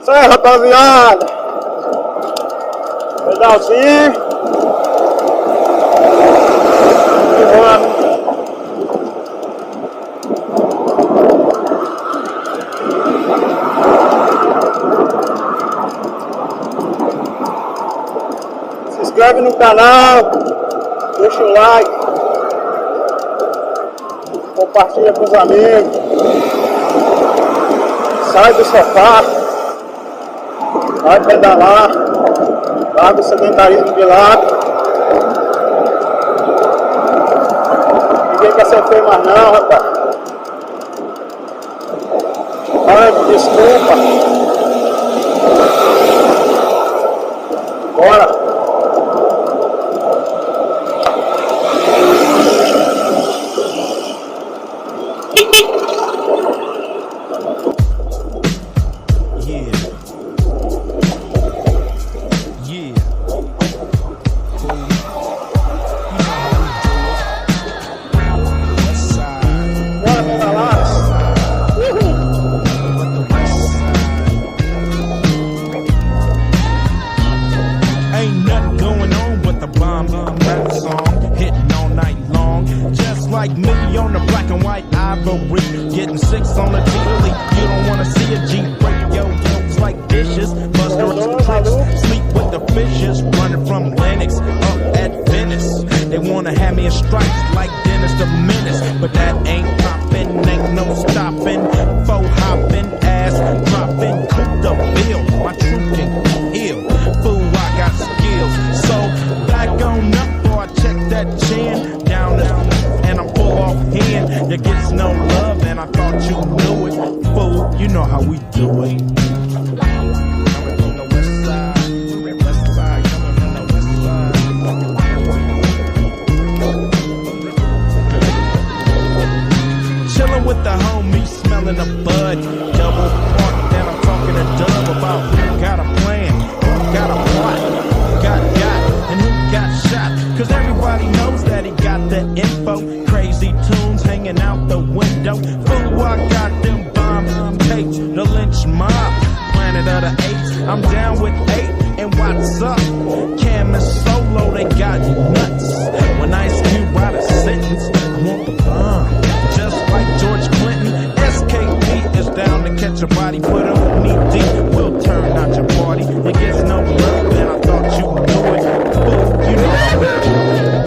Isso aí, rapaziada. Pedalzinho. E vamos. Se inscreve no canal. Deixa o like. Compartilha com os amigos. Sai do sofá. Vai pedalar. Larga o sedentarismo de lado. Ninguém quer ser feio mais não, rapaz. Ai, desculpa. Bora. Like me on the black and white ivory, getting six on the G-League. You don't wanna see a G break your hips like dishes. Buster tricks, sleep with the fishes, running from Lennox up at Venice. They wanna have me in stripes like Dennis the Menace, but that ain't poppin', ain't no stopping. Faux hopping, ass dropping, coop the bill. My truth can heal, fool, I got skills. So back on up, boy, I check that chin down the. And I'm full off hand, you gets no love, and I thought you knew it. Fool, you know how we do it. Coming from the west side, coming from the west side. Chillin' with the homies, smelling the bud. Double park, then I'm talking to Dub about who got a plan, who got a plot, who got, and who got shot. Cause everybody knows that he got the info. Crazy tunes hanging out the window. Fool, I got them bomb tapes, the lynch mob, Planet of the Apes. I'm down with 8, and what's up? Cam and Solo, they got nuts. When Ice Cube write a sentence, I want the bomb. Just like George Clinton, SKP is down to catch a body, put on knee deep. We'll turn out your party. It gets no love, and I thought you knew it. Fool, you know how we do it.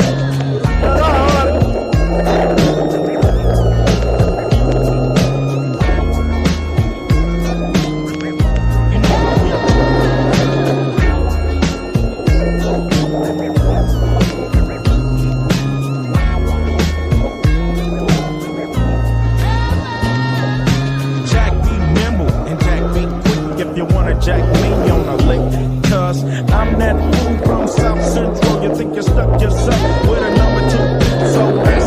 Jack me on a lick, cause I'm that fool from South Central. You think you stuck yourself with a number 2, so that's